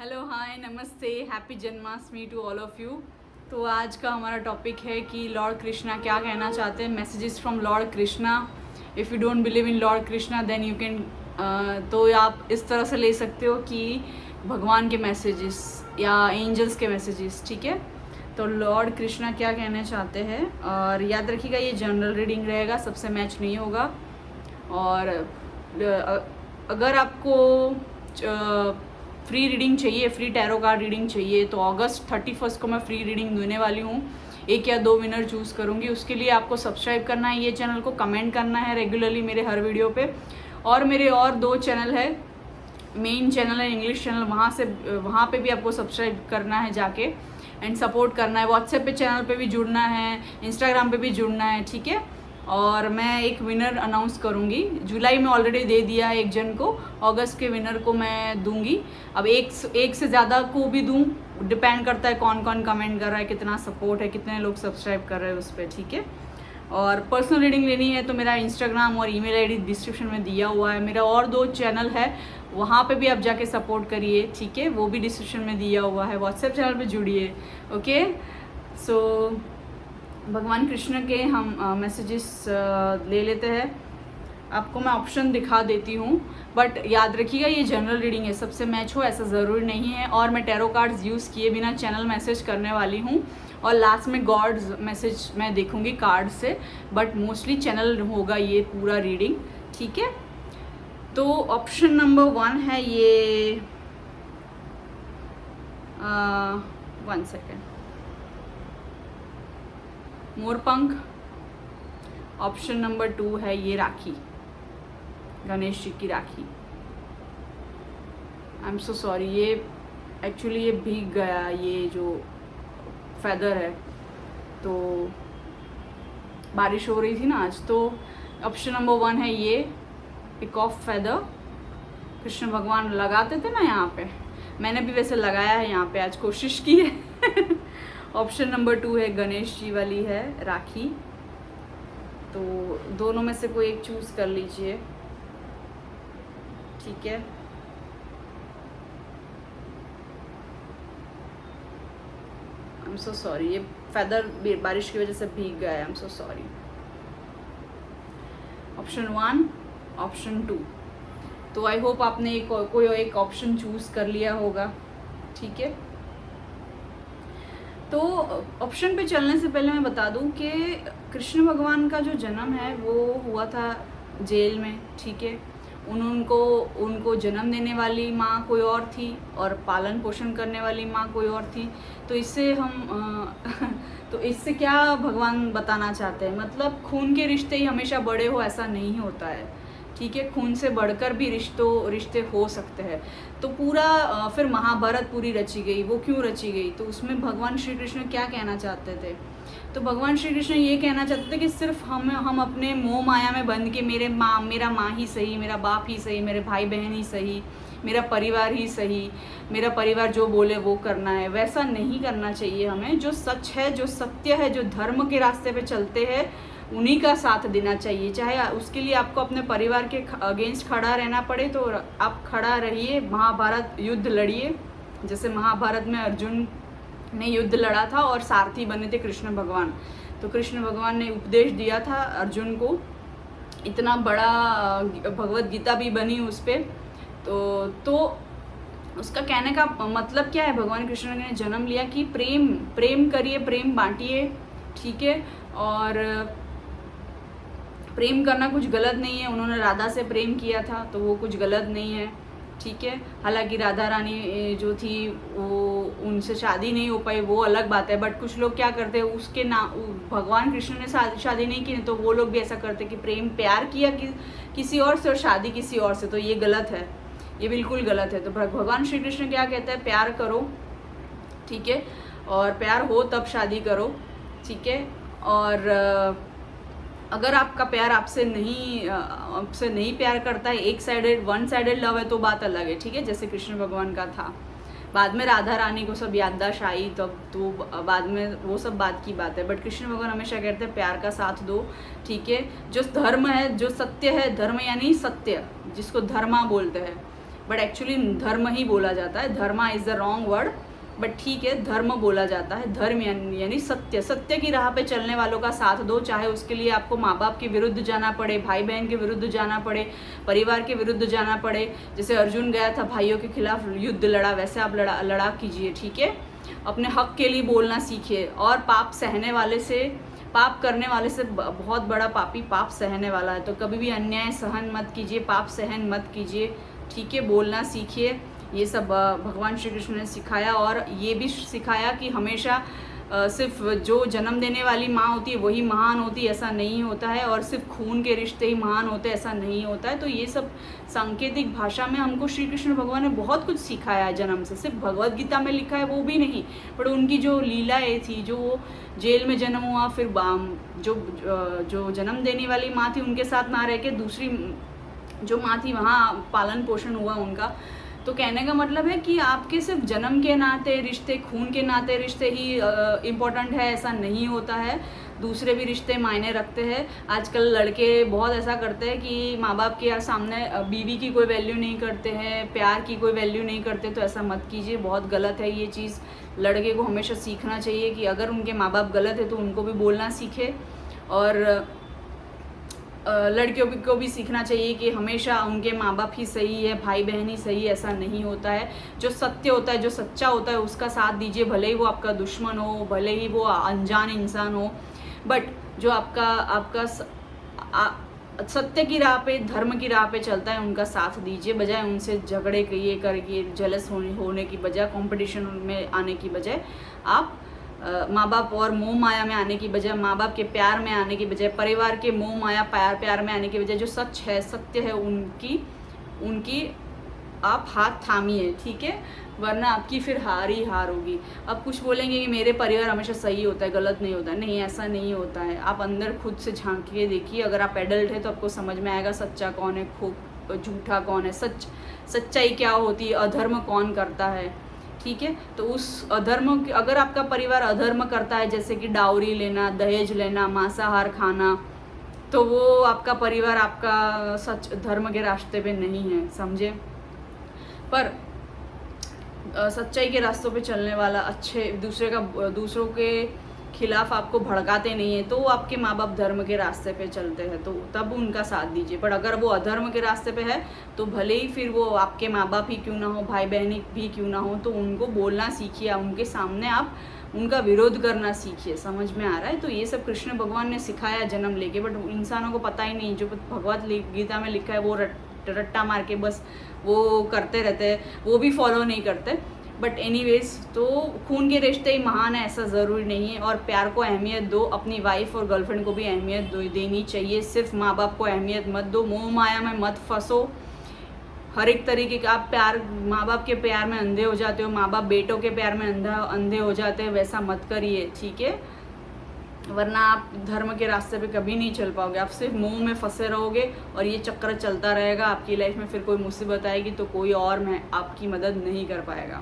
Hello hi नमस्ते happy Janmashtami to all of you. तो आज का हमारा टॉपिक है कि लॉर्ड कृष्णा क्या कहना चाहते हैं। Messages from lord Krishna. If you don't believe in lord Krishna then you can तो आप इस तरह से ले सकते हो कि भगवान के मैसेजेस या एंजल्स के मैसेजेस, ठीक है। तो लॉर्ड कृष्णा क्या कहना चाहते हैं, और याद रखिएगा ये जनरल रीडिंग रहेगा, सबसे मैच नहीं होगा। और अगर आपको फ्री रीडिंग चाहिए, फ्री टैरो कार्ड रीडिंग चाहिए, तो अगस्त 31 को मैं फ्री रीडिंग देने वाली हूँ। 1 या 2 विनर चूज़ करूँगी। उसके लिए आपको सब्सक्राइब करना है ये चैनल को, कमेंट करना है रेगुलरली मेरे हर वीडियो पे। और मेरे और 2 चैनल है, मेन चैनल है इंग्लिश चैनल, वहाँ पे भी आपको सब्सक्राइब करना है जाके एंड सपोर्ट करना है। व्हाट्सएप पे चैनल पे भी जुड़ना है, इंस्टाग्राम पे भी जुड़ना है, ठीक है। और मैं एक विनर अनाउंस करूँगी। जुलाई में ऑलरेडी दे दिया है 1 जन को, अगस्त के विनर को मैं दूंगी। अब एक से ज़्यादा को भी दूँ, डिपेंड करता है कौन कौन कमेंट कर रहा है, कितना सपोर्ट है, कितने लोग सब्सक्राइब कर रहे हैं उस पर, ठीक है। और पर्सनल रीडिंग लेनी है तो मेरा इंस्टाग्राम और ईमेल आईडी डिस्क्रिप्शन में दिया हुआ है। मेरा और 2 चैनल है, वहाँ पे भी आप जाके सपोर्ट करिए, ठीक है, वो भी डिस्क्रिप्शन में दिया हुआ है। व्हाट्सएप चैनल पे जुड़िए, ओके। सो भगवान कृष्ण के हम मैसेजेस ले लेते हैं। आपको मैं ऑप्शन दिखा देती हूँ, बट याद रखिएगा ये जनरल रीडिंग है, सबसे मैच हो ऐसा ज़रूरी नहीं है। और मैं टैरो कार्ड्स यूज़ किए बिना चैनल मैसेज करने वाली हूँ, और लास्ट में गॉड्स मैसेज मैं देखूँगी कार्ड से, बट मोस्टली चैनल होगा ये पूरा रीडिंग, ठीक है। तो ऑप्शन नंबर 1 है ये 1 सेकेंड, मोरपंख। ऑप्शन नंबर 2 है ये राखी, गणेश जी की राखी। आई एम सो सॉरी, ये एक्चुअली ये भीग गया, ये जो फेदर है, तो बारिश हो रही थी ना आज। तो ऑप्शन नंबर 1 है ये पिक ऑफ फेदर। कृष्ण भगवान लगाते थे ना यहाँ पे, मैंने भी वैसे लगाया है यहाँ पे, आज कोशिश की है। ऑप्शन नंबर 2 है गणेश जी वाली है राखी। तो दोनों में से कोई एक चूज कर लीजिए, ठीक है। आई एम सो सॉरी, ये फेदर बारिश की वजह से भीग गया है, I am so sorry. Option 1, option 2। तो आई होप आपने कोई एक ऑप्शन चूज कर लिया होगा, ठीक है। तो ऑप्शन पे चलने से पहले मैं बता दूं कि कृष्ण भगवान का जो जन्म है वो हुआ था जेल में, ठीक है। उनको जन्म देने वाली माँ कोई और थी और पालन पोषण करने वाली माँ कोई और थी। तो इससे हम तो इससे क्या भगवान बताना चाहते हैं, मतलब खून के रिश्ते ही हमेशा बड़े हो ऐसा नहीं होता है, ठीक है। खून से बढ़कर भी रिश्ते हो सकते हैं। तो पूरा फिर महाभारत पूरी रची गई, वो क्यों रची गई, तो उसमें भगवान श्री कृष्ण क्या कहना चाहते थे। तो भगवान श्री कृष्ण ये कहना चाहते थे कि सिर्फ हम अपने मोह माया में बंध के मेरा माँ ही सही, मेरा बाप ही सही, मेरे भाई बहन ही सही, मेरा परिवार ही सही, मेरा परिवार जो बोले वो करना है, वैसा नहीं करना चाहिए हमें। जो सच है, जो सत्य है, जो धर्म के रास्ते पे चलते हैं, उन्हीं का साथ देना चाहिए। चाहे उसके लिए आपको अपने परिवार के अगेंस्ट खड़ा रहना पड़े तो आप खड़ा रहिए, महाभारत युद्ध लड़िए। जैसे महाभारत में अर्जुन ने युद्ध लड़ा था और सारथी बने थे कृष्ण भगवान। तो कृष्ण भगवान ने उपदेश दिया था अर्जुन को, इतना बड़ा भगवत गीता भी बनी उस पर। तो उसका कहने का मतलब क्या है, भगवान कृष्ण ने जन्म लिया कि प्रेम करिए, प्रेम बांटिए, ठीक है। और प्रेम करना कुछ गलत नहीं है। उन्होंने राधा से प्रेम किया था तो वो कुछ गलत नहीं है, ठीक है। हालांकि राधा रानी जो थी वो उनसे शादी नहीं हो पाई, वो अलग बात है। बट कुछ लोग क्या करते हैं, उसके भगवान कृष्ण ने शादी नहीं की तो वो लोग भी ऐसा करते कि प्यार किया किसी और से और शादी किसी और से, तो ये गलत है, ये बिल्कुल गलत है। तो भगवान श्री कृष्ण क्या कहते हैं, प्यार करो, ठीक है, और प्यार हो तब शादी करो, ठीक है। और अगर आपका प्यार आपसे नहीं प्यार करता है, वन साइडेड लव है, तो बात अलग है, ठीक है, जैसे कृष्ण भगवान का था। बाद में राधा रानी को सब याददाश्त आई तब, तो बाद में वो सब बात की बात है। बट कृष्ण भगवान हमेशा कहते हैं प्यार का साथ दो, ठीक है। जो धर्म है, जो सत्य है, धर्म यानी सत्य, जिसको धर्मा बोलते हैं, बट एक्चुअली धर्म ही बोला जाता है, dharma is the wrong word, but ठीक है धर्म बोला जाता है। धर्म यानी सत्य, सत्य की राह पे चलने वालों का साथ दो, चाहे उसके लिए आपको माँ बाप के विरुद्ध जाना पड़े, भाई बहन के विरुद्ध जाना पड़े, परिवार के विरुद्ध जाना पड़े। जैसे अर्जुन गया था भाइयों के खिलाफ, युद्ध लड़ा, वैसे आप लड़ा कीजिए, ठीक है। अपने हक के लिए बोलना सीखिए, और पाप सहने वाले से, पाप करने वाले से बहुत बड़ा पापी पाप सहने वाला है। तो कभी भी अन्याय सहन मत कीजिए, पाप सहन मत कीजिए, ठीक है। बोलना सीखिए, ये सब भगवान श्री कृष्ण ने सिखाया। और ये भी सिखाया कि हमेशा सिर्फ जो जन्म देने वाली माँ होती है वही महान होती है, ऐसा नहीं होता है। और सिर्फ खून के रिश्ते ही महान होते हैं, ऐसा नहीं होता है। तो ये सब सांकेतिक भाषा में हमको श्री कृष्ण भगवान ने बहुत कुछ सिखाया है जन्म से। सिर्फ भगवद गीता में लिखा है वो भी नहीं, पर उनकी जो लीलाएँ थी, जो वो जेल में जन्म हुआ, फिर जो जन्म देने वाली माँ थी उनके साथ ना रह के दूसरी जो माँ थी वहाँ पालन पोषण हुआ उनका। तो कहने का मतलब है कि आपके सिर्फ जन्म के नाते रिश्ते, खून के नाते रिश्ते ही इम्पोर्टेंट है, ऐसा नहीं होता है। दूसरे भी रिश्ते मायने रखते हैं। आजकल लड़के बहुत ऐसा करते हैं कि माँ बाप के सामने बीवी की कोई वैल्यू नहीं करते हैं, प्यार की कोई वैल्यू नहीं करते। तो ऐसा मत कीजिए, बहुत गलत है ये चीज़। लड़के को हमेशा सीखना चाहिए कि अगर उनके माँ बाप गलत है तो उनको भी बोलना सीखे, और लड़कियों को भी सीखना चाहिए कि हमेशा उनके माँ बाप ही सही है, भाई बहन ही सही है, ऐसा नहीं होता है। जो सत्य होता है, जो सच्चा होता है, उसका साथ दीजिए, भले ही वो आपका दुश्मन हो, भले ही वो अनजान इंसान हो। बट जो आपका सत्य की राह पे, धर्म की राह पे चलता है, उनका साथ दीजिए, बजाय उनसे झगड़े ये करके जेलस होने की बजाय, कंपटीशन में आने की बजाय आप माँ बाप और मोह माया में आने की बजाय, माँ बाप के प्यार में आने की बजाय, परिवार के मोह माया प्यार में आने की बजाय जो सच है, सत्य है, उनकी आप हाथ थामिए, ठीक है। वरना आपकी फिर हार ही हार होगी। अब कुछ बोलेंगे कि मेरे परिवार हमेशा सही होता है, गलत नहीं होता है। नहीं, ऐसा नहीं होता है। आप अंदर खुद से झांक के देखिए। अगर आप एडल्ट है तो आपको समझ में आएगा सच्चा कौन है, खूब झूठा कौन है, सच्चाई क्या होती है, अधर्म कौन करता है, ठीक है। तो उस अधर्म, अगर आपका परिवार अधर्म करता है, जैसे कि डाउरी लेना, दहेज लेना, मांसाहार खाना, तो वो आपका परिवार आपका सच धर्म के रास्ते पे नहीं है, समझे। पर सच्चाई के रास्तों पे चलने वाला, अच्छे दूसरों के खिलाफ आपको भड़काते नहीं है, तो वो आपके माँ बाप धर्म के रास्ते पे चलते हैं, तो तब उनका साथ दीजिए। पर अगर वो अधर्म के रास्ते पे है तो भले ही फिर वो आपके माँ बाप ही क्यों ना हो, भाई बहन भी क्यों ना हो, तो उनको बोलना सीखिए, उनके सामने आप उनका विरोध करना सीखिए। समझ में आ रहा है। तो ये सब कृष्ण भगवान ने सिखाया जन्म लेके, बट इंसानों को पता ही नहीं। जो भगवद गीता में लिखा है वो रट्टा मार के बस वो करते रहते हैं, वो भी फॉलो नहीं करते। बट एनीवेज, तो खून के रिश्ते ही महान है ऐसा ज़रूरी नहीं है। और प्यार को अहमियत दो, अपनी वाइफ और गर्लफ्रेंड को भी अहमियत देनी चाहिए। सिर्फ माँ बाप को अहमियत मत दो, मोह माया में मत फंसो। हर एक तरीके का आप प्यार, माँ बाप के प्यार में अंधे हो जाते हो, माँ बाप बेटों के प्यार में अंधे हो जाते हैं, वैसा मत करिए, ठीक है। वरना आप धर्म के रास्ते पे कभी नहीं चल पाओगे। आप सिर्फ मुंह में फंसे रहोगे और ये चक्र चलता रहेगा आपकी लाइफ में। फिर कोई मुसीबत आएगी तो कोई और आपकी मदद नहीं कर पाएगा।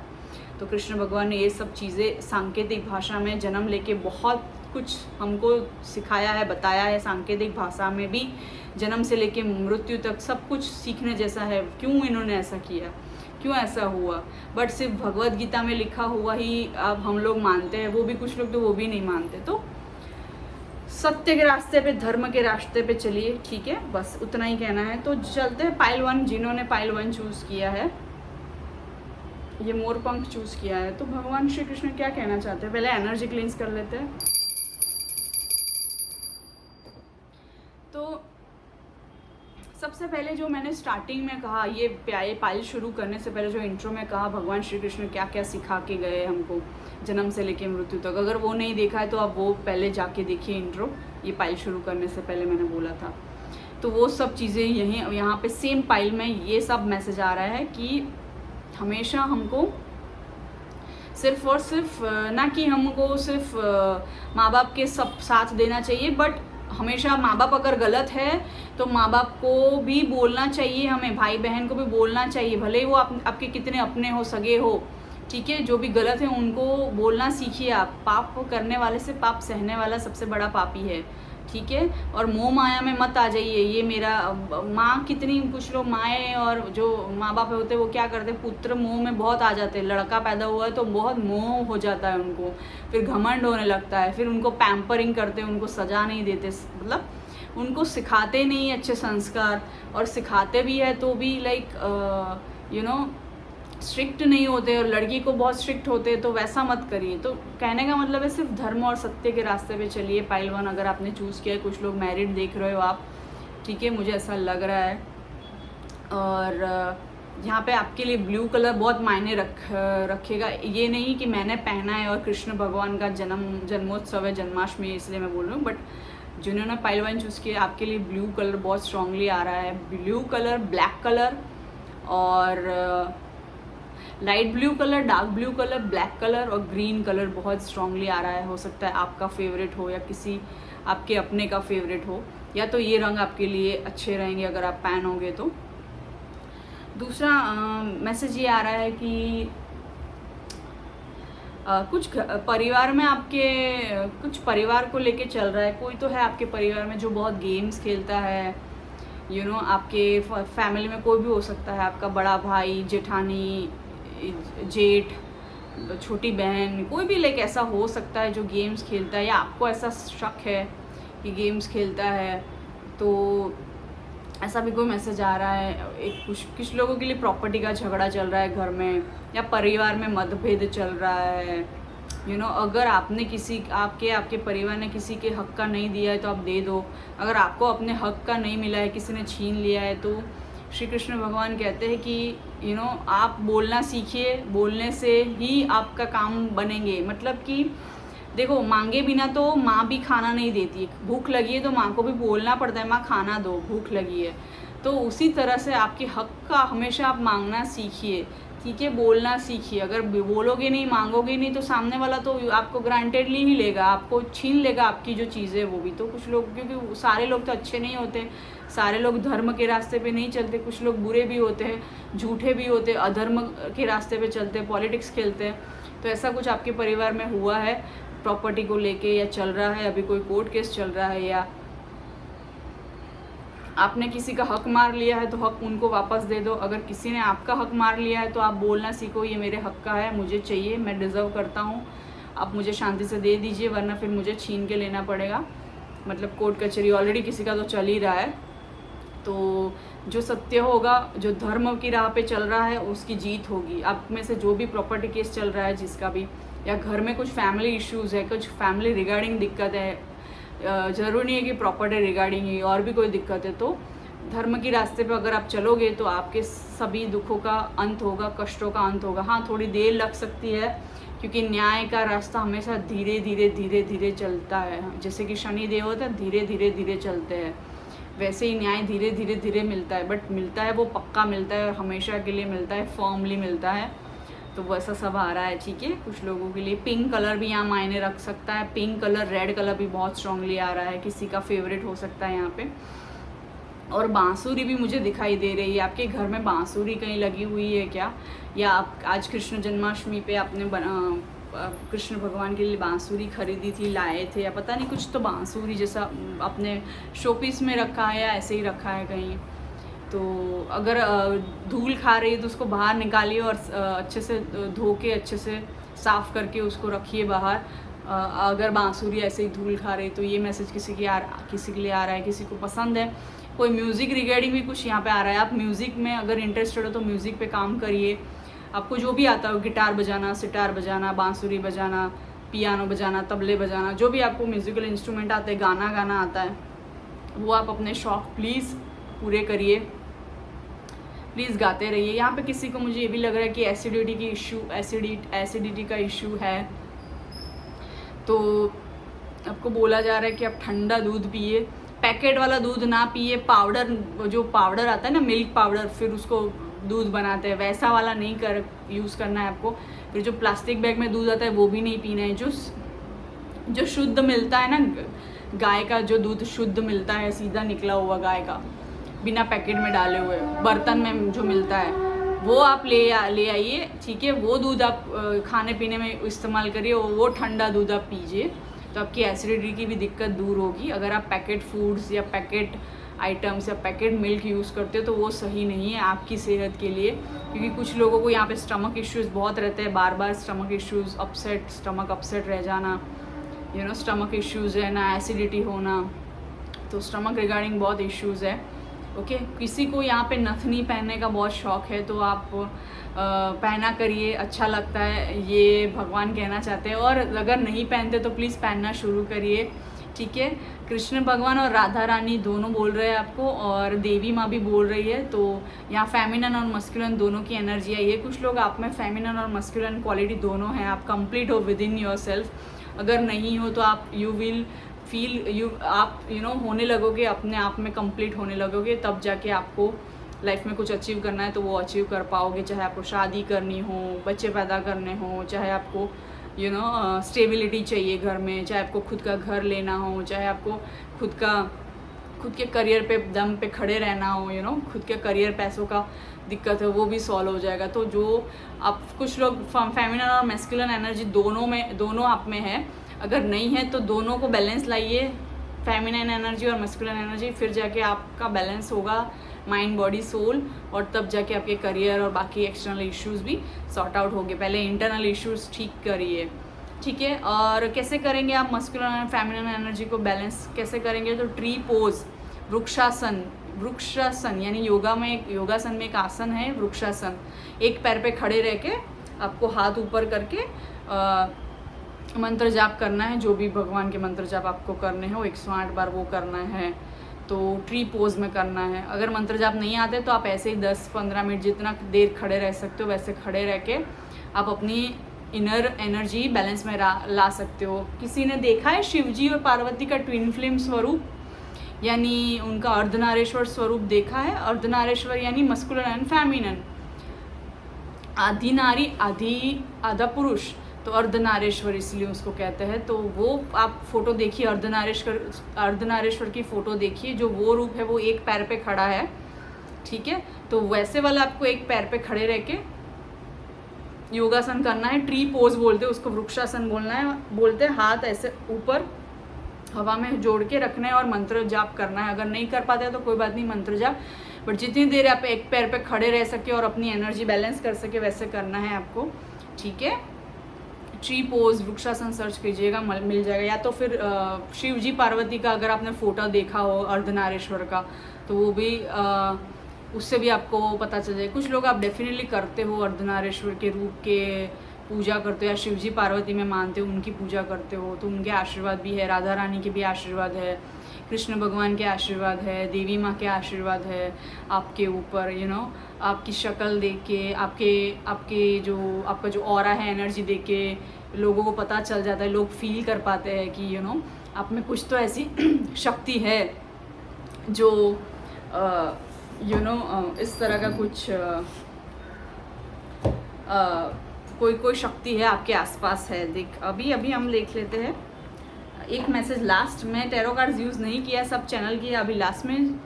तो कृष्ण भगवान ने ये सब चीज़ें सांकेतिक भाषा में जन्म लेके बहुत कुछ हमको सिखाया है, बताया है। सांकेतिक भाषा में भी जन्म से लेके मृत्यु तक सब कुछ सीखने जैसा है। क्यों इन्होंने ऐसा किया, क्यों ऐसा हुआ। बट सिर्फ भगवद गीता में लिखा हुआ ही अब हम लोग मानते हैं, वो भी कुछ लोग तो वो भी नहीं मानते। तो सत्य के रास्ते पे, धर्म के रास्ते पे चलिए, ठीक है। बस उतना ही कहना है। तो चलते हैं पाइल 1। जिन्होंने पाइल 1 चूज़ किया है, ये मोरपंख चूज़ किया है, तो भगवान श्री कृष्ण क्या कहना चाहते हैं। पहले एनर्जी क्लींस कर लेते हैं। तो सबसे पहले जो मैंने स्टार्टिंग में कहा, ये पाइल शुरू करने से पहले जो इंट्रो में कहा, भगवान श्री कृष्ण क्या क्या सिखा के गए हमको जन्म से लेके मृत्यु तक। अगर वो नहीं देखा है तो आप वो पहले जाके देखिए इंट्रो। ये पाइल शुरू करने से पहले मैंने बोला था। तो वो सब चीज़ें यहाँ पे सेम पाइल में ये सब मैसेज आ रहा है कि हमेशा हमको सिर्फ और सिर्फ ना कि हमको सिर्फ माँ बाप के सब साथ देना चाहिए, बट हमेशा माँ बाप अगर गलत है तो माँ बाप को भी बोलना चाहिए, हमें भाई बहन को भी बोलना चाहिए, भले ही वो आपके कितने अपने हो, सगे हो, ठीक है। जो भी गलत है उनको बोलना सीखिए आप। पाप करने वाले से पाप सहने वाला सबसे बड़ा पापी है, ठीक है। और मोह माया में मत आ जाइए। ये मेरा माँ कितनी, कुछ लोग माएँ और जो माँ बाप होते हैं वो क्या करते हैं, पुत्र मोह में बहुत आ जाते हैं। लड़का पैदा हुआ है तो बहुत मोह हो जाता है उनको, फिर घमंड होने लगता है, फिर उनको पैम्परिंग करते हैं, उनको सजा नहीं देते, मतलब उनको सिखाते नहीं अच्छे संस्कार, और सिखाते भी है तो भी लाइक स्ट्रिक्ट नहीं होते, और लड़की को बहुत स्ट्रिक्ट होते, तो वैसा मत करिए। तो कहने का मतलब है सिर्फ धर्म और सत्य के रास्ते पे चलिए। पाइल 1 अगर आपने चूज़ किया है, कुछ लोग मैरिड देख रहे हो आप, ठीक है, मुझे ऐसा लग रहा है। और यहाँ पे आपके लिए ब्लू कलर बहुत मायने रखेगा। ये नहीं कि मैंने पहना है और कृष्ण भगवान का जन्मोत्सव है, जन्माष्टमी, इसलिए मैं बोल रही हूँ, बट जिन्होंने पाइल 1 चूज़ किया आपके लिए ब्लू कलर बहुत स्ट्रांगली आ रहा है। ब्लू कलर, ब्लैक कलर और light blue colour, dark blue colour, black colour और ग्रीन कलर बहुत स्ट्रांगली आ रहा है। हो सकता है आपका फेवरेट हो या किसी आपके अपने का फेवरेट हो, या तो ये रंग आपके लिए अच्छे रहेंगे अगर आप पहनोगे तो। दूसरा मैसेज ये आ रहा है कि कुछ परिवार में आपके कुछ परिवार को लेके चल रहा है। कोई तो है आपके परिवार में जो बहुत गेम्स खेलता है, आपके फैमिली में कोई भी हो सकता है, आपका बड़ा भाई, जेठानी, जेठ, छोटी बहन, कोई भी लाइक ऐसा हो सकता है जो गेम्स खेलता है, या आपको ऐसा शक है कि गेम्स खेलता है, तो ऐसा भी कोई मैसेज आ रहा है। एक कुछ लोगों के लिए प्रॉपर्टी का झगड़ा चल रहा है घर में, या परिवार में मतभेद चल रहा है। अगर आपने आपके परिवार ने किसी के हक का नहीं दिया है तो आप दे दो। अगर आपको अपने हक का नहीं मिला है, किसी ने छीन लिया है, तो श्री कृष्ण भगवान कहते हैं कि आप बोलना सीखिए, बोलने से ही आपका काम बनेंगे। मतलब कि देखो, मांगे बिना तो माँ भी खाना नहीं देती। भूख लगी है तो माँ को भी बोलना पड़ता है, माँ खाना दो, भूख लगी है। तो उसी तरह से आपके हक का हमेशा आप मांगना सीखिए, ठीक है, बोलना सीखिए। अगर बोलोगे नहीं, मांगोगे नहीं, तो सामने वाला तो आपको ग्रांटेडली ही लेगा, आपको छीन लेगा आपकी जो चीज़ें, वो भी। तो कुछ लोग, क्योंकि सारे लोग तो अच्छे नहीं होते, सारे लोग धर्म के रास्ते पे नहीं चलते, कुछ लोग बुरे भी होते हैं, झूठे भी होते, अधर्म के रास्ते पे चलते हैं, पॉलिटिक्स खेलते हैं। तो ऐसा कुछ आपके परिवार में हुआ है प्रॉपर्टी को लेके, या चल रहा है, अभी कोई कोर्ट केस चल रहा है, या आपने किसी का हक मार लिया है तो हक उनको वापस दे दो। अगर किसी ने आपका हक मार लिया है तो आप बोलना सीखो, ये मेरे हक का है, मुझे चाहिए, मैं डिज़र्व करता हूँ, आप मुझे शांति से दे दीजिए, वरना फिर मुझे छीन के लेना पड़ेगा। मतलब कोर्ट कचहरी ऑलरेडी किसी का तो चल ही रहा है। तो जो सत्य होगा, जो धर्म की राह पे चल रहा है, उसकी जीत होगी। आप में से जो भी प्रॉपर्टी केस चल रहा है, जिसका भी, या घर में कुछ फैमिली इश्यूज़ है, कुछ फैमिली रिगार्डिंग दिक्कत है, ज़रूरी नहीं है कि प्रॉपर्टी रिगार्डिंग ही, और भी कोई दिक्कत है, तो धर्म की रास्ते पे अगर आप चलोगे तो आपके सभी दुखों का अंत होगा, कष्टों का अंत होगा। हाँ, थोड़ी देर लग सकती है, क्योंकि न्याय का रास्ता हमेशा धीरे धीरे चलता है। जैसे कि शनि देव होता है, धीरे धीरे चलते हैं, वैसे ही न्याय धीरे धीरे मिलता है, बट मिलता है वो पक्का मिलता है, और हमेशा के लिए मिलता है, फॉर्मली मिलता है। तो वैसा सब आ रहा है, ठीक है। कुछ लोगों के लिए पिंक कलर भी यहाँ मायने रख सकता है, पिंक कलर, रेड कलर भी बहुत स्ट्रांगली आ रहा है, किसी का फेवरेट हो सकता है यहाँ पे। और बांसुरी भी मुझे दिखाई दे रही है। आपके घर में बांसुरी कहीं लगी हुई है क्या, या आप आज कृष्ण जन्माष्टमी पे आपने कृष्ण भगवान के लिए बांसुरी खरीदी थी, लाए थे, या पता नहीं, कुछ तो बांसुरी जैसा अपने शोपीस में रखा है, या ऐसे ही रखा है कहीं। तो अगर धूल खा रही है तो उसको बाहर निकालिए, और अच्छे से धो के, अच्छे से साफ़ करके उसको रखिए बाहर। अगर बांसुरी ऐसे ही धूल खा रही, तो ये मैसेज किसी के लिए आ रहा है, किसी को पसंद है। कोई म्यूज़िक रिगार्डिंग भी कुछ यहाँ पे आ रहा है। आप म्यूज़िक में अगर इंटरेस्टेड हो तो म्यूज़िक पे काम करिए। आपको जो भी आता हो, गिटार बजाना, सितार बजाना, बांसुरी बजाना, पियानो बजाना, तबले बजाना, जो भी आपको म्यूज़िकल इंस्ट्रूमेंट आते हैं, गाना गाना आता है, वो आप अपने शौक़ प्लीज़ पूरे करिए, प्लीज़ गाते रहिए। यहाँ पे किसी को, मुझे ये भी लग रहा है कि एसिडिटी का इशू है, तो आपको बोला जा रहा है कि आप ठंडा दूध पिए, पैकेट वाला दूध ना पिए। पाउडर, जो पाउडर आता है ना, मिल्क पाउडर, फिर उसको दूध बनाते हैं, वैसा वाला नहीं यूज़ करना है आपको। फिर जो प्लास्टिक बैग में दूध आता है वो भी नहीं पीना है। जो शुद्ध मिलता है ना, गाय का जो दूध शुद्ध मिलता है, सीधा निकला हुआ गाय का, बिना पैकेट में डाले हुए, बर्तन में जो मिलता है, वो आप ले आइए, ठीक है। वो दूध आप खाने पीने में इस्तेमाल करिए, वो ठंडा दूध आप पीजिए, तो आपकी एसिडिटी की भी दिक्कत दूर होगी। अगर आप पैकेट फूड्स या पैकेट आइटम्स या पैकेट मिल्क यूज़ करते हो तो वो सही नहीं है आपकी सेहत के लिए, क्योंकि कुछ लोगों को यहाँ पे स्टमक इश्यूज़ बहुत रहते हैं, बार बार stomach issues, upset, stomach upset रह जाना, स्टमक इश्यूज़ रहना, एसिडिटी होना, तो स्टमक रिगार्डिंग बहुत इश्यूज़ है। ओके, किसी को यहाँ पे नथनी पहनने का बहुत शौक़ है तो आप पहना करिए, अच्छा लगता है, ये भगवान कहना चाहते हैं। और अगर नहीं पहनते तो प्लीज़ पहनना शुरू करिए, ठीक है। कृष्ण भगवान और राधा रानी दोनों बोल रहे हैं आपको, और देवी माँ भी बोल रही है। तो यहाँ फेमिनन और मस्कुलिन दोनों की एनर्जी आई है। कुछ लोग आप में फेमिनन और मस्कुलिन क्वालिटी दोनों हैं, आप कंप्लीट हो विद इन योर सेल्फ। अगर नहीं हो तो आप यू विल फील आप होने लगोगे, अपने आप में कंप्लीट होने लगोगे, तब जाके आपको लाइफ में कुछ अचीव करना है तो वो अचीव कर पाओगे। चाहे आपको शादी करनी हो, बच्चे पैदा करने हो, चाहे आपको स्टेबिलिटी चाहिए घर में, चाहे आपको खुद का घर लेना हो, चाहे आपको खुद के करियर पे दम पे खड़े रहना हो, खुद के करियर पैसों का दिक्कत है वो भी सॉल्व हो जाएगा। तो जो आप कुछ लोग फेमिनिन और मैस्कुलिन एनर्जी दोनों आप में है, अगर नहीं है तो दोनों को बैलेंस लाइए, फेमिनिन एनर्जी और मैस्कुलिन एनर्जी, फिर जाके आपका बैलेंस होगा माइंड बॉडी सोल, और तब जाके आपके करियर और बाकी एक्सटर्नल इश्यूज़ भी सॉर्ट आउट होंगे। पहले इंटरनल इश्यूज़ ठीक करिए, ठीक है। और कैसे करेंगे आप मस्कुलिन और फेमिनिन एनर्जी को बैलेंस कैसे करेंगे? तो ट्री पोज, वृक्षासन यानी योगासन में एक आसन है वृक्षासन। एक पैर पे खड़े रह के आपको हाथ ऊपर करके मंत्र जाप करना है, जो भी भगवान के मंत्र जाप आपको करने हो 108 बार वो करना है। तो ट्री पोज में करना है। अगर मंत्र जाप नहीं आते तो आप ऐसे ही 10-15 मिनट जितना देर खड़े रह सकते हो वैसे खड़े रह के आप अपनी इनर एनर्जी बैलेंस में ला सकते हो। किसी ने देखा है शिवजी और पार्वती का ट्विन फ्लेम स्वरूप, यानी उनका अर्धनारेश्वर स्वरूप देखा है? अर्धनारेश्वर यानी मस्कुलिन एंड फेमिनिन, आधी नारी आधा पुरुष, तो अर्धनारेश्वर इसलिए उसको कहते हैं। तो वो आप फोटो देखिए, अर्धनारेश्वर की फ़ोटो देखिए, जो वो रूप है वो एक पैर पे खड़ा है, ठीक है। तो वैसे वाला आपको एक पैर पे खड़े रह के योगासन करना है। ट्री पोज बोलते हैं उसको, वृक्षासन बोलते हैं। हाथ ऐसे ऊपर हवा में जोड़ के रखना है और मंत्र जाप करना है। अगर नहीं कर पाते तो कोई बात नहीं, मंत्र जाप, बट जितनी देर आप एक पैर पे खड़े रह सके और अपनी एनर्जी बैलेंस कर सके वैसे करना है आपको, ठीक है। ट्री पोज वृक्षासन सर्च कीजिएगा, मिल जाएगा। या तो फिर शिव जी पार्वती का अगर आपने फोटो देखा हो अर्धनारेश्वर का, तो वो भी उससे भी आपको पता चल जाए। कुछ लोग आप डेफिनेटली करते हो, अर्धनारेश्वर के रूप के पूजा करते हो, या शिव जी पार्वती में मानते हो, उनकी पूजा करते हो, तो उनके आशीर्वाद भी है, राधा रानी के भी आशीर्वाद है, कृष्ण भगवान के आशीर्वाद है, देवी माँ के आशीर्वाद है आपके ऊपर। आपकी शक्ल देख के, आपका जो ऑरा है, एनर्जी देख के लोगों को पता चल जाता है, लोग फील कर पाते हैं कि आप में कुछ तो ऐसी शक्ति है जो इस तरह का कुछ कोई शक्ति है आपके आसपास है। अभी हम देख लेते हैं एक मैसेज लास्ट में। टैरो कार्ड्स यूज़ नहीं किया सब चैनल की, अभी लास्ट में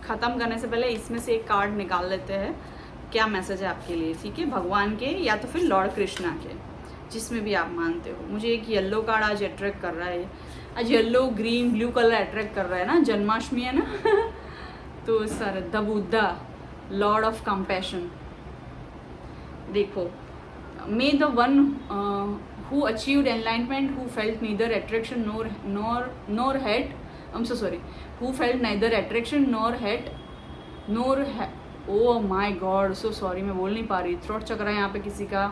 ख़त्म करने से पहले इसमें से एक कार्ड निकाल लेते हैं, क्या मैसेज है आपके लिए, ठीक है। भगवान के या तो फिर लॉर्ड कृष्णा के, जिसमें भी आप मानते हो। मुझे एक येलो कार्ड आज अट्रैक्ट कर रहा है, आज yellow green blue colour attract कर रहा है ना, जन्माष्टमी है ना तो sir the Buddha, lord of compassion. देखो, may the one who achieved enlightenment, who felt neither attraction nor hate, who felt neither attraction nor oh my god, so sorry, मैं बोल नहीं पा रही, थ्रोट चक्र है यहाँ पे किसी का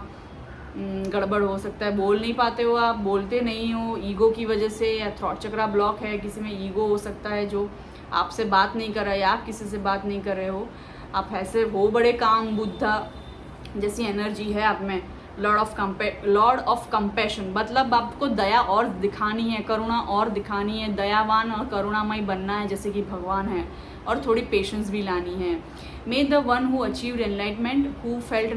गड़बड़ हो सकता है, बोल नहीं पाते हो आप, बोलते नहीं हो ईगो की वजह से, या थ्रोट चक्र ब्लॉक है, किसी में ईगो हो सकता है जो आपसे बात नहीं कर रहा है, या आप किसी से बात नहीं कर रहे हो, आप ऐसे हो बड़े काम, बुद्धा जैसी एनर्जी है आप में। लॉर्ड ऑफ कंपैशन मतलब आपको दया और दिखानी है, करुणा और दिखानी है, दयावान और करुणामय बनना है जैसे कि भगवान है, और थोड़ी पेशेंस भी लानी है। May the one who achieved enlightenment, who felt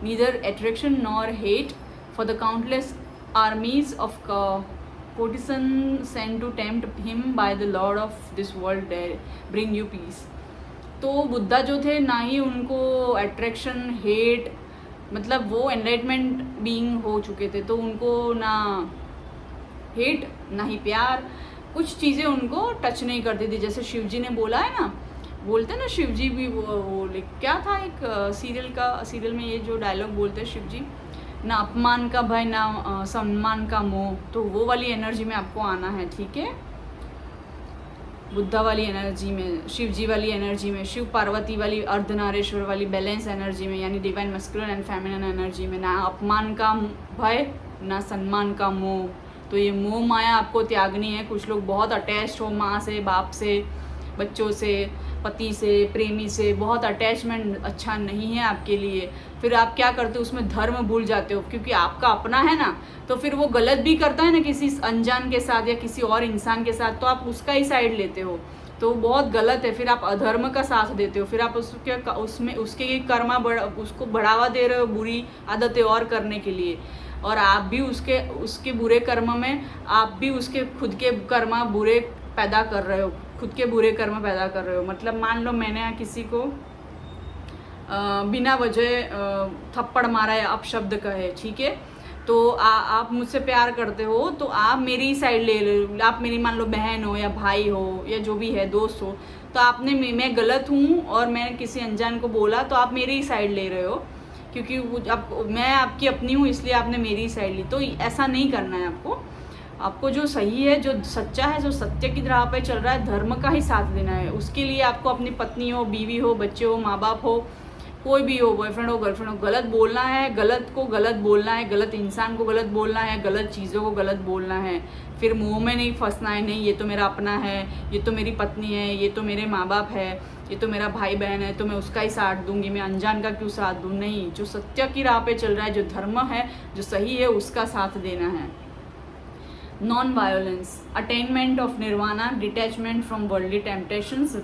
neither attraction nor hate, for the countless armies of कोटिसन sent to tempt him by the lord of this world bring you peace. तो बुद्धा जो थे, ना ही उनको attraction hate, मतलब वो enlightenment being हो चुके थे, तो उनको ना हेट ना ही प्यार, कुछ चीज़ें उनको टच नहीं करती थी। जैसे शिव जी ने बोला है ना, बोलते हैं ना शिव जी भी, वो क्या था एक सीरियल में ये जो डायलॉग बोलते हैं शिव जी, ना अपमान का भय ना सम्मान का मोह, तो वो वाली एनर्जी में आपको आना है, ठीक है। बुद्धा वाली एनर्जी में, शिव जी वाली एनर्जी में, शिव पार्वती वाली अर्धनारेश्वर वाली बैलेंस एनर्जी में, यानी divine masculine and feminine energy में, ना अपमान का भय ना सम्मान का मोह। तो ये मोह माया आपको त्यागनी है। कुछ लोग बहुत अटैच्ड हो माँ से, बाप से, बच्चों से, पति से, प्रेमी से, बहुत अटैचमेंट अच्छा नहीं है आपके लिए। फिर आप क्या करते हो, उसमें धर्म भूल जाते हो, क्योंकि आपका अपना है ना, तो फिर वो गलत भी करता है ना किसी अनजान के साथ या किसी और इंसान के साथ, तो आप उसका ही साइड लेते हो, तो बहुत गलत है। फिर आप अधर्म का साथ देते हो, फिर आप उसके कर्मा उसको बढ़ावा दे रहे हो बुरी आदतें और करने के लिए, और आप भी उसके बुरे कर्म में आप भी उसके खुद के कर्म बुरे पैदा कर रहे हो, खुद के बुरे कर्म पैदा कर रहे हो। मतलब मान लो मैंने किसी को बिना वजह थप्पड़ मारा या अपशब्द कहे, ठीक है, तो आप मुझसे प्यार करते हो तो आप मेरी ही साइड ले रहे हो। आप मेरी मान लो बहन हो या भाई हो या जो भी है, दोस्त हो, तो आपने मैं गलत हूँ और मैंने किसी अनजान को बोला तो आप मेरी ही साइड ले रहे हो, क्योंकि मैं आपकी अपनी हूँ इसलिए आपने मेरी ही साइड ली। तो ऐसा नहीं करना है आपको जो सही है, जो सच्चा है, जो सत्य की राह पे चल रहा है, धर्म का ही साथ देना है। उसके लिए आपको अपनी पत्नी हो, बीवी हो, बच्चे हो, माँ बाप हो, कोई भी हो, बॉयफ्रेंड हो, गर्लफ्रेंड हो, गलत बोलना है, गलत को गलत बोलना है, गलत इंसान को गलत बोलना है, गलत चीज़ों को गलत बोलना है। फिर मुंह में नहीं फंसना है, नहीं ये तो मेरा अपना है, ये तो मेरी पत्नी है, ये तो मेरे माँ बाप है, ये तो मेरा भाई बहन है, तो मैं उसका ही साथ दूंगी, मैं अनजान का क्यों साथ दूँ। नहीं, जो सत्य की राह पे चल रहा है, जो धर्म है, जो सही है, उसका साथ देना है। Non violence, attainment of nirvana, detachment from worldly temptations,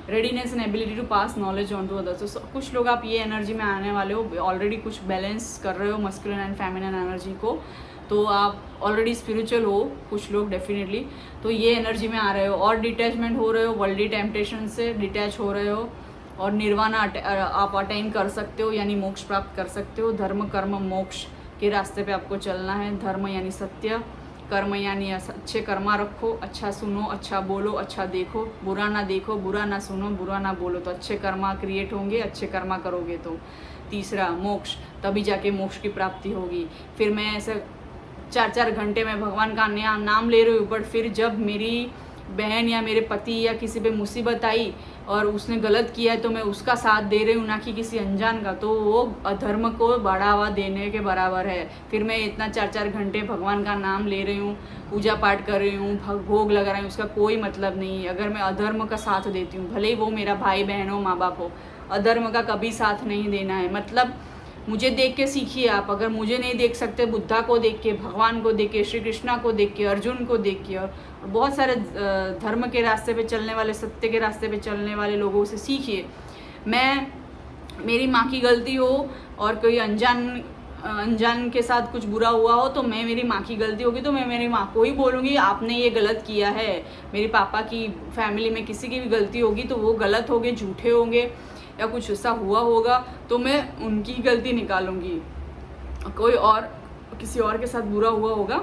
readiness and ability to pass knowledge on to others. तो कुछ लोग आप ये एनर्जी में आने वाले हो, ऑलरेडी कुछ बैलेंस कर रहे हो मस्कुलिन एंड फेमिनिन एनर्जी को, तो आप ऑलरेडी स्पिरिचुअल हो कुछ लोग डेफिनेटली, तो ये एनर्जी में आ रहे हो और डिटैचमेंट हो रहे हो, वर्ल्डली टेम्पटेशन से डिटैच हो रहे हो, और निर्वाणा आप अटेन कर सकते हो, यानी मोक्ष प्राप्त कर सकते हो। धर्म कर्म मोक्ष के रास्ते पे आपको चलना है। धर्म यानी सत्य, कर्म यानी अच्छे कर्मा रखो, अच्छा सुनो, अच्छा बोलो, अच्छा देखो, बुरा ना देखो, बुरा ना सुनो, बुरा ना बोलो, तो अच्छे कर्मा क्रिएट होंगे, अच्छे कर्मा करोगे तो। तीसरा मोक्ष, तभी जाके मोक्ष की प्राप्ति होगी। फिर मैं ऐसे 4-4 घंटे में भगवान का नाम ले रही हूँ, बट फिर जब मेरी बहन या मेरे पति या किसी पे मुसीबत आई और उसने गलत किया है तो मैं उसका साथ दे रही हूँ, ना कि किसी अनजान का, तो वो अधर्म को बढ़ावा देने के बराबर है। फिर मैं इतना 4-4 घंटे भगवान का नाम ले रही हूँ, पूजा पाठ कर रही हूँ, भोग लगा रही हूँ, उसका कोई मतलब नहीं है अगर मैं अधर्म का साथ देती हूँ, भले ही वो मेरा भाई बहन हो, माँ बाप हो। अधर्म का कभी साथ नहीं देना है। मतलब मुझे देख के सीखिए आप, अगर मुझे नहीं देख सकते, बुद्धा को देख के, भगवान को देख के, श्री कृष्णा को देख के, अर्जुन को देख के, और बहुत सारे धर्म के रास्ते पे चलने वाले, सत्य के रास्ते पे चलने वाले लोगों से सीखिए। मेरी माँ की गलती हो और कोई अनजान के साथ कुछ बुरा हुआ हो, तो मेरी माँ की गलती होगी तो मैं मेरी माँ को ही बोलूँगी आपने ये गलत किया है। मेरे पापा की फैमिली में किसी की भी गलती होगी तो वो गलत होंगे, झूठे होंगे, या कुछ ऐसा हुआ होगा तो मैं उनकी गलती निकालूंगी। कोई और किसी और के साथ बुरा हुआ होगा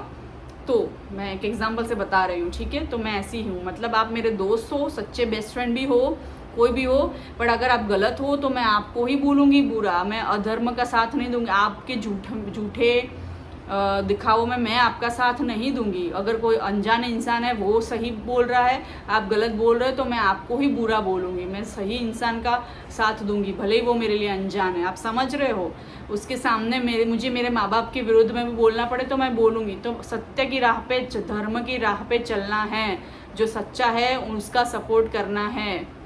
तो मैं एक एग्जांपल से बता रही हूँ, ठीक है। तो मैं ऐसी ही हूँ, मतलब आप मेरे दोस्त हो, सच्चे बेस्ट फ्रेंड भी हो, कोई भी हो, बट अगर आप गलत हो तो मैं आपको ही बोलूँगी बुरा। मैं अधर्म का साथ नहीं दूँगी, आपके झूठे दिखावों में मैं आपका साथ नहीं दूंगी। अगर कोई अनजान इंसान है वो सही बोल रहा है, आप गलत बोल रहे हो, तो मैं आपको ही बुरा बोलूँगी। मैं सही इंसान का साथ दूंगी, भले ही वो मेरे लिए अनजान है। आप समझ रहे हो? उसके सामने मुझे मेरे माँ बाप के विरुद्ध में भी बोलना पड़े तो मैं बोलूँगी। तो सत्य की राह पे, धर्म की राह पे चलना है, जो सच्चा है उसका सपोर्ट करना है,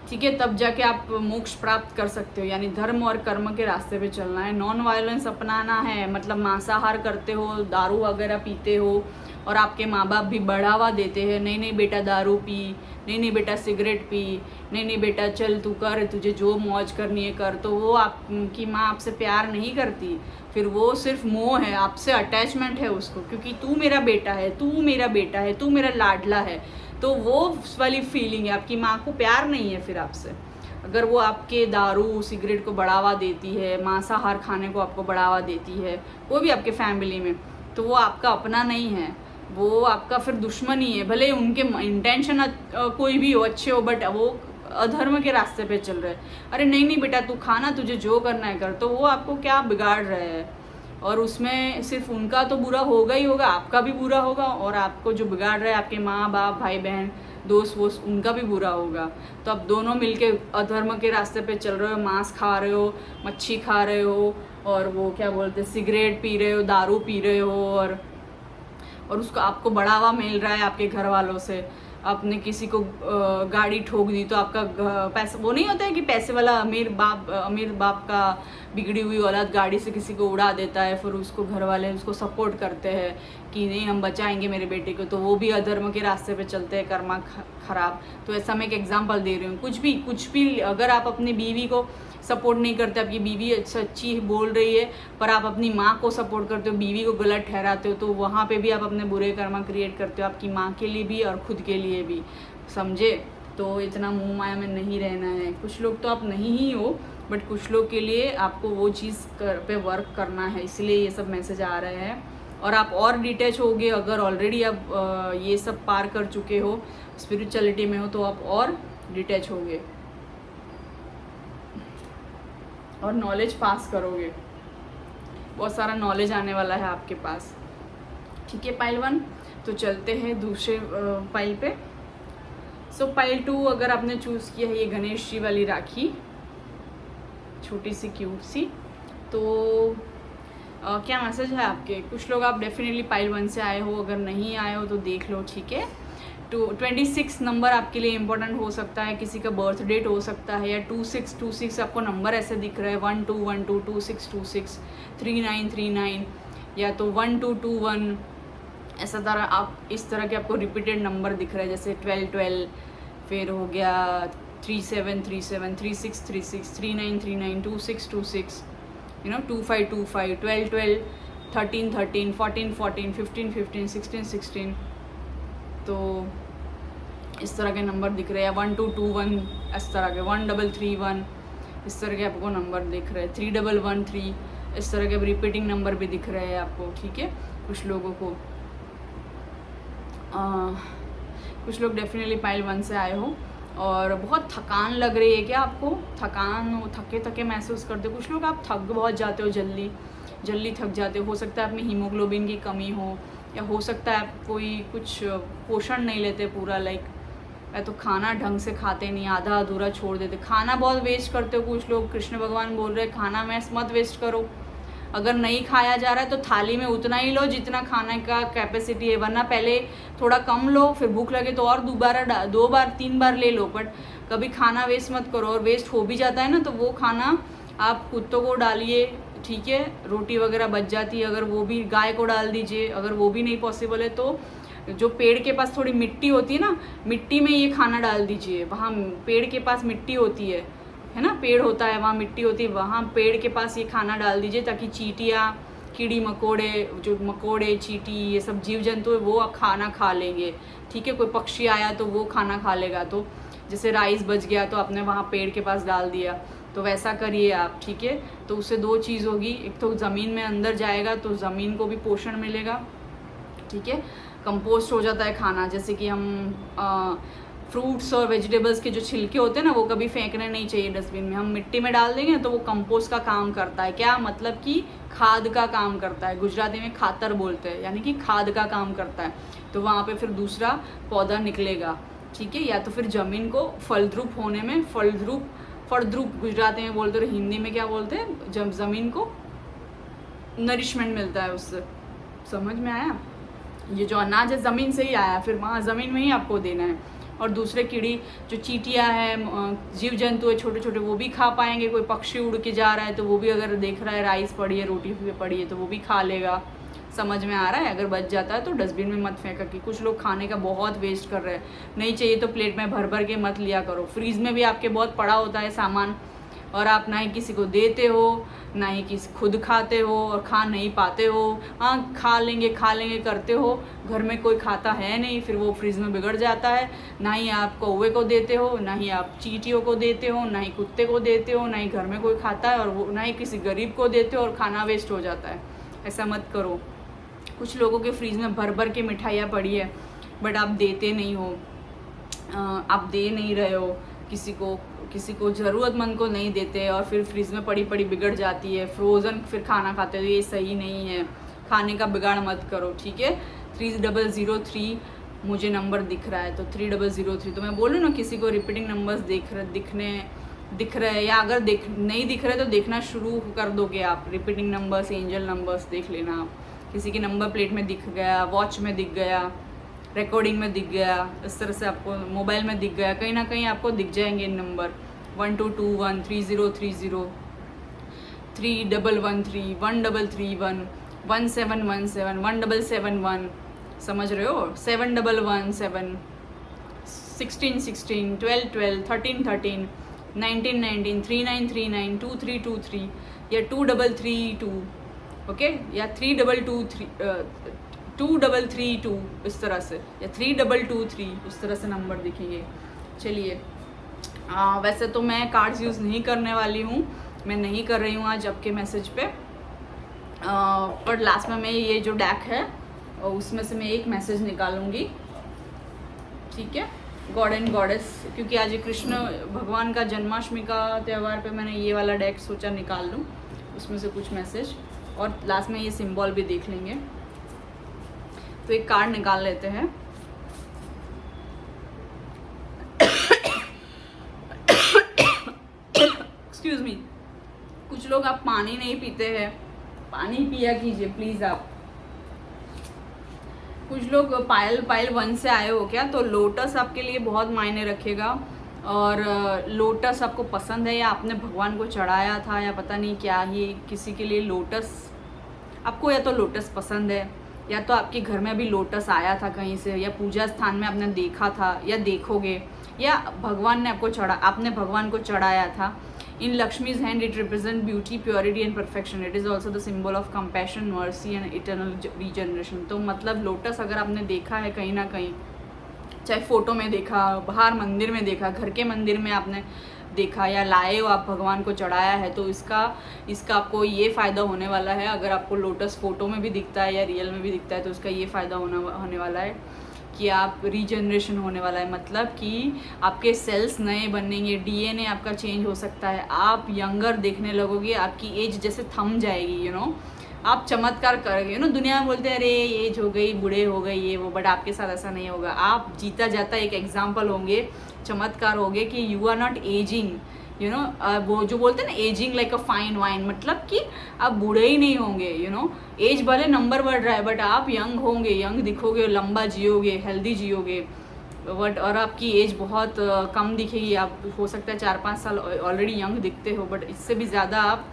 ठीक है। तब जाके आप मोक्ष प्राप्त कर सकते हो, यानी धर्म और कर्म के रास्ते पे चलना है। नॉन वायलेंस अपनाना है, मतलब मांसाहार करते हो, दारू वगैरह पीते हो और आपके माँ बाप भी बढ़ावा देते हैं, नहीं नहीं बेटा दारू पी, नहीं नहीं बेटा सिगरेट पी, नहीं नहीं बेटा चल तू कर, तुझे जो मौज करनी है कर, तो वो आपकी माँ आपसे प्यार नहीं करती। फिर वो सिर्फ मोह है, आपसे अटैचमेंट है उसको, क्योंकि तू मेरा बेटा है, तू मेरा बेटा है, तू मेरा लाडला है, तो वो वाली फीलिंग है। आपकी माँ को प्यार नहीं है फिर आपसे। अगर वो आपके दारू सिगरेट को बढ़ावा देती है, मांसाहार खाने को आपको बढ़ावा देती है, वो भी आपके फैमिली में, तो वो आपका अपना नहीं है, वो आपका फिर दुश्मन ही है। भले उनके इंटेंशन कोई भी हो, अच्छे हो, बट वो अधर्म के रास्ते पे चल रहे हैं। अरे नहीं नहीं बेटा, तू खाना, तुझे जो करना है कर। तो वो आपको क्या बिगाड़ रहे हैं, और उसमें सिर्फ उनका तो बुरा होगा ही होगा, आपका भी बुरा होगा, और आपको जो बिगाड़ रहे हैं आपके माँ बाप भाई बहन दोस्त वोस्त, उनका भी बुरा होगा। तो आप दोनों मिलके अधर्म के रास्ते पे चल रहे हो, मांस खा रहे हो, मच्छी खा रहे हो, और वो क्या बोलते हैं, सिगरेट पी रहे हो, दारू पी रहे हो, और उसको आपको बढ़ावा मिल रहा है आपके घर वालों से। आपने किसी को गाड़ी ठोक दी तो आपका पैसा, वो नहीं होता है कि पैसे वाला अमीर बाप का बिगड़ी हुई औलाद गाड़ी से किसी को उड़ा देता है, फिर उसको घर वाले उसको सपोर्ट करते हैं कि नहीं हम बचाएंगे मेरे बेटे को, तो वो भी अधर्म के रास्ते पे चलते हैं, कर्मा खराब। तो ऐसा मैं एक एग्जांपल दे रही हूँ। कुछ भी अगर आप अपनी बीवी को सपोर्ट नहीं करते, आपकी बीवी सच्ची बोल रही है, पर आप अपनी माँ को सपोर्ट करते हो, बीवी को गलत ठहराते हो, तो वहाँ पे भी आप अपने बुरे कर्मा क्रिएट करते हो, आपकी माँ के लिए भी और खुद के लिए भी, समझे। तो इतना मुँह माया में नहीं रहना है। कुछ लोग तो आप नहीं ही हो, बट कुछ लोग के लिए आपको वो चीज़ पे वर्क करना है, इसलिए ये सब मैसेज आ रहे हैं। और आप और डिटैच होगे, अगर ऑलरेडी आप ये सब पार कर चुके हो, स्पिरिचुअलिटी में हो, तो आप और डिटैच होगे और नॉलेज पास करोगे। बहुत सारा नॉलेज आने वाला है आपके पास। ठीक है पाइल 1, तो चलते हैं दूसरे पाइल पे। सो पाइल 2 अगर आपने चूज़ किया है ये गणेश जी वाली राखी, छोटी सी क्यूट सी, तो क्या मैसेज है आपके। कुछ लोग आप डेफिनेटली पाइल 1 से आए हो, अगर नहीं आए हो तो देख लो, ठीक है। 26 नंबर आपके लिए इम्पोर्टेंट हो सकता है, किसी का बर्थ डेट हो सकता है, या 2626 आपको नंबर ऐसे दिख रहा है, 1212 2626 3939, या तो 1221, ऐसा तरह आप इस तरह के आपको रिपीटेड नंबर दिख रहे हैं, जैसे 1212, फिर हो गया 3737 3636 3939 2626, 2525 1212 1313 1414 1515 1616, तो इस तरह के नंबर दिख रहे हैं। 1221 इस तरह के, 1331 इस तरह के आपको नंबर दिख रहे हैं, 3113 इस तरह के रिपीटिंग नंबर भी दिख रहे हैं आपको, ठीक है। कुछ लोगों को कुछ लोग डेफिनेटली पाइल 1 से आए हो, और बहुत थकान लग रही है क्या आपको, थके थके महसूस करते हो। कुछ लोग आप थक बहुत जाते हो, जल्दी थक जाते हो सकता है आप में हीमोग्लोबिन की कमी हो, या हो सकता है आप कोई कुछ पोषण नहीं लेते पूरा, लाइक या तो खाना ढंग से खाते नहीं, आधा अधूरा छोड़ देते, खाना बहुत वेस्ट करते हो। कुछ लोग, कृष्ण भगवान बोल रहे हैं खाना मत वेस्ट करो, अगर नहीं खाया जा रहा है तो थाली में उतना ही लो जितना खाने का कैपेसिटी है, वरना पहले थोड़ा कम लो, फिर भूख लगे तो और 2 बार 3 बार ले लो, बट कभी खाना वेस्ट मत करो। और वेस्ट हो भी जाता है ना, तो वो खाना आप कुत्तों को डालिए, ठीक है। रोटी वगैरह बच जाती है, अगर वो भी गाय को डाल दीजिए, अगर वो भी नहीं पॉसिबल है तो जो पेड़ के पास थोड़ी मिट्टी होती है ना, मिट्टी में ये खाना डाल दीजिए। वहाँ पेड़ के पास मिट्टी होती है ना, पेड़ होता है वहाँ मिट्टी होती है, वहाँ पेड़ के पास ये खाना डाल दीजिए, ताकि चींटियाँ, कीड़ी मकोड़े, जो मकोड़े चींटी ये सब जीव जंतु है वो खाना खा लेंगे, ठीक है। कोई पक्षी आया तो वो खाना खा लेगा, तो जैसे राइस बच गया तो आपने वहाँ पेड़ के पास डाल दिया, तो वैसा करिए आप, ठीक है। तो उससे 2 चीज़ होगी, एक तो ज़मीन में अंदर जाएगा तो ज़मीन को भी पोषण मिलेगा, ठीक है। कंपोस्ट हो जाता है खाना, जैसे कि हम फ्रूट्स और वेजिटेबल्स के जो छिलके होते हैं ना, वो कभी फेंकने नहीं चाहिए डस्टबिन में, हम मिट्टी में डाल देंगे तो वो कंपोस्ट का काम करता है। क्या मतलब कि खाद का काम करता है, गुजराती में खातर बोलते हैं, यानी कि खाद का काम करता है। तो वहाँ पे फिर दूसरा पौधा निकलेगा, ठीक है। या तो फिर ज़मीन को फलद्रुप होने में, फलद्रुप गुजराती में बोलते हैं, हिंदी में क्या बोलते हैं, जब ज़मीन को नरिशमेंट मिलता है उससे, समझ में आया। ये जो अनाज है ज़मीन से ही आया, फिर वहाँ ज़मीन में ही आपको देना है। और दूसरे कीड़ी जो चींटियाँ हैं, जीव जंतु है छोटे छोटे, वो भी खा पाएंगे। कोई पक्षी उड़ के जा रहा है तो वो भी अगर देख रहा है राइस पड़ी है, रोटी पड़ी है, तो वो भी खा लेगा, समझ में आ रहा है। अगर बच जाता है तो डस्टबिन में मत फेंका, कि कुछ लोग खाने का बहुत वेस्ट कर रहे हैं, नहीं चाहिए तो प्लेट में भर के मत लिया करो। फ्रीज में भी आपके बहुत पड़ा होता है सामान, और आप ना ही किसी को देते हो, ना ही किसी खुद खाते हो, और खा नहीं पाते हो। हाँ खा लेंगे करते हो, घर में कोई खाता है नहीं, फिर वो फ्रिज में बिगड़ जाता है। ना ही आप कौवे को देते हो, ना ही आप चींटियों को देते हो, ना ही कुत्ते को देते हो, ना ही घर में कोई खाता है, और वो ना ही किसी गरीब को देते हो, और खाना वेस्ट हो जाता है। ऐसा मत करो। कुछ लोगों के फ्रीज में भर भर के मिठाइयाँ पड़ी है, बट आप देते नहीं हो, आप दे नहीं रहे हो किसी को ज़रूरतमंद को नहीं देते, और फिर फ्रीज में पड़ी पड़ी बिगड़ जाती है, फ्रोज़न फिर खाना खाते हो, ये सही नहीं है। खाने का बिगाड़ मत करो, ठीक है। 3003 मुझे नंबर दिख रहा है, तो 3003, तो मैं बोलूँ ना, किसी को रिपीटिंग नंबर्स दिख रहे हैं, या अगर नहीं दिख रहे तो देखना शुरू कर दोगे आप। रिपीटिंग नंबर्स, एंजल नंबर्स देख लेना आप। किसी की नंबर प्लेट में दिख गया, वॉच में दिख गया, रिकॉर्डिंग में दिख गया, इस तरह से आपको मोबाइल में दिख गया, कहीं ना कहीं आपको दिख जाएंगे नंबर। 1221 3030 3113 1331 1717 1771, समझ रहे हो? 7117 1616 1212 1313 1919 3939 2323 या 2332, ओके, या 2332 इस तरह से, या 3223 उस तरह से नंबर दिखेंगे। चलिए, वैसे तो मैं कार्ड्स यूज़ नहीं करने वाली हूँ, मैं नहीं कर रही हूँ आज आपके मैसेज पे, पर लास्ट में मैं ये जो डैक है उसमें से मैं एक मैसेज निकालूंगी, ठीक है, गॉड एंड गॉडेस, क्योंकि आज कृष्ण भगवान का जन्माष्टमी का त्यौहार पे मैंने ये वाला डेक सोचा निकाल लूँ, उसमें से कुछ मैसेज, और लास्ट में ये सिंबल भी देख लेंगे। तो एक कार्ड निकाल लेते हैं। एक्सक्यूज मी, कुछ लोग आप पानी नहीं पीते हैं, पानी पिया कीजिए प्लीज़ आप। कुछ लोग पायल 1 से आए हो क्या, तो लोटस आपके लिए बहुत मायने रखेगा, और लोटस आपको पसंद है, या आपने भगवान को चढ़ाया था, या पता नहीं क्या ही, किसी के लिए लोटस, आपको या तो लोटस पसंद है, या तो आपके घर में अभी लोटस आया था कहीं से, या पूजा स्थान में आपने देखा था, या देखोगे, या भगवान ने आपने भगवान को चढ़ाया था। In Lakshmi's hand it represent beauty, purity and perfection. It is also the symbol of compassion, mercy and eternal regeneration. तो मतलब लोटस अगर आपने देखा है कहीं ना कहीं, चाहे फोटो में देखा, बाहर मंदिर में देखा, घर के मंदिर में आपने देखा, या लाए हो आप भगवान को चढ़ाया है, तो इसका आपको ये फ़ायदा होने वाला है। अगर आपको लोटस फोटो में भी दिखता है या रियल में भी दिखता है, तो इसका ये फ़ायदा होने वाला है कि आप रीजनरेशन होने वाला है, मतलब कि आपके सेल्स नए बनेंगे, डीएनए आपका चेंज हो सकता है, आप यंगर देखने लगोगे, आपकी एज जैसे थम जाएगी, आप चमत्कार करोगे। दुनिया में बोलते हैं अरे एज हो गई, बूढ़े हो गए, ये वो, बट आपके साथ ऐसा नहीं होगा। आप जीता जाता एक एग्जाम्पल होंगे, चमत्कार होंगे कि यू आर नॉट एजिंग, वो जो बोलते हैं ना, ageing like a fine wine, मतलब कि आप बूढ़े ही नहीं होंगे, एज भले नंबर बढ़ रहा है, बट आप यंग होंगे, यंग दिखोगे, लंबा जियोगे, हेल्दी जियोगे, बट और आपकी एज बहुत कम दिखेगी। आप हो सकता है 4-5 साल ऑलरेडी यंग दिखते हो, बट इससे भी ज़्यादा आप